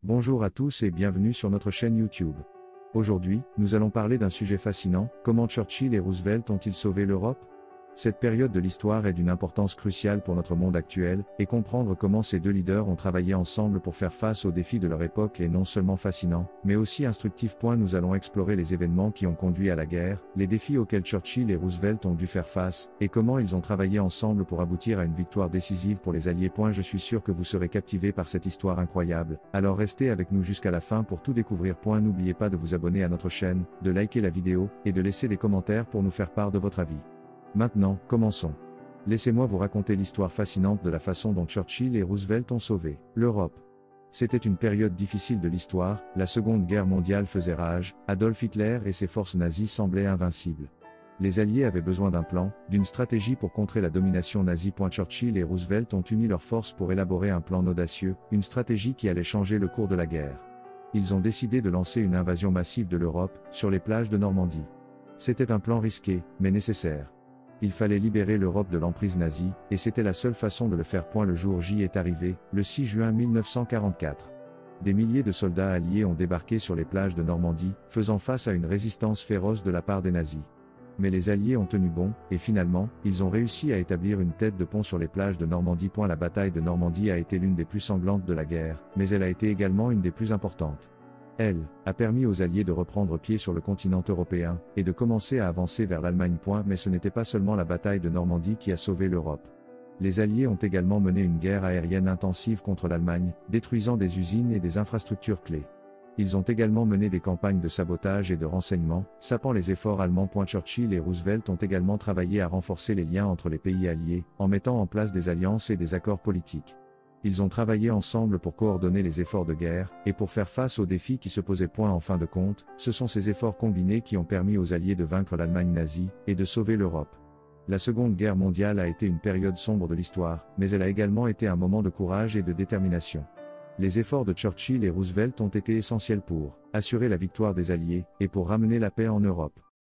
Bonjour à tous et bienvenue sur notre chaîne YouTube. Aujourd'hui, nous allons parler d'un sujet fascinant, comment Churchill et Roosevelt ont-ils sauvé l'Europe? Cette période de l'histoire est d'une importance cruciale pour notre monde actuel, et comprendre comment ces deux leaders ont travaillé ensemble pour faire face aux défis de leur époque est non seulement fascinant, mais aussi instructif. Nous allons explorer les événements qui ont conduit à la guerre, les défis auxquels Churchill et Roosevelt ont dû faire face, et comment ils ont travaillé ensemble pour aboutir à une victoire décisive pour les Alliés. Je suis sûr que vous serez captivés par cette histoire incroyable, alors restez avec nous jusqu'à la fin pour tout découvrir. N'oubliez pas de vous abonner à notre chaîne, de liker la vidéo, et de laisser des commentaires pour nous faire part de votre avis. Maintenant, commençons. Laissez-moi vous raconter l'histoire fascinante de la façon dont Churchill et Roosevelt ont sauvé l'Europe. C'était une période difficile de l'histoire, la Seconde Guerre mondiale faisait rage, Adolf Hitler et ses forces nazies semblaient invincibles. Les Alliés avaient besoin d'un plan, d'une stratégie pour contrer la domination nazie. Churchill et Roosevelt ont uni leurs forces pour élaborer un plan audacieux, une stratégie qui allait changer le cours de la guerre. Ils ont décidé de lancer une invasion massive de l'Europe, sur les plages de Normandie. C'était un plan risqué, mais nécessaire. Il fallait libérer l'Europe de l'emprise nazie, et c'était la seule façon de le faire. Le jour J est arrivé, le 6 juin 1944. Des milliers de soldats alliés ont débarqué sur les plages de Normandie, faisant face à une résistance féroce de la part des nazis. Mais les Alliés ont tenu bon, et finalement, ils ont réussi à établir une tête de pont sur les plages de Normandie. La bataille de Normandie a été l'une des plus sanglantes de la guerre, mais elle a été également une des plus importantes. Elle a permis aux Alliés de reprendre pied sur le continent européen, et de commencer à avancer vers l'Allemagne. Mais ce n'était pas seulement la bataille de Normandie qui a sauvé l'Europe. Les Alliés ont également mené une guerre aérienne intensive contre l'Allemagne, détruisant des usines et des infrastructures clés. Ils ont également mené des campagnes de sabotage et de renseignement, sapant les efforts allemands. Churchill et Roosevelt ont également travaillé à renforcer les liens entre les pays alliés, en mettant en place des alliances et des accords politiques. Ils ont travaillé ensemble pour coordonner les efforts de guerre, et pour faire face aux défis qui se posaient. En fin de compte, ce sont ces efforts combinés qui ont permis aux Alliés de vaincre l'Allemagne nazie, et de sauver l'Europe. La Seconde Guerre mondiale a été une période sombre de l'histoire, mais elle a également été un moment de courage et de détermination. Les efforts de Churchill et Roosevelt ont été essentiels pour assurer la victoire des Alliés, et pour ramener la paix en Europe.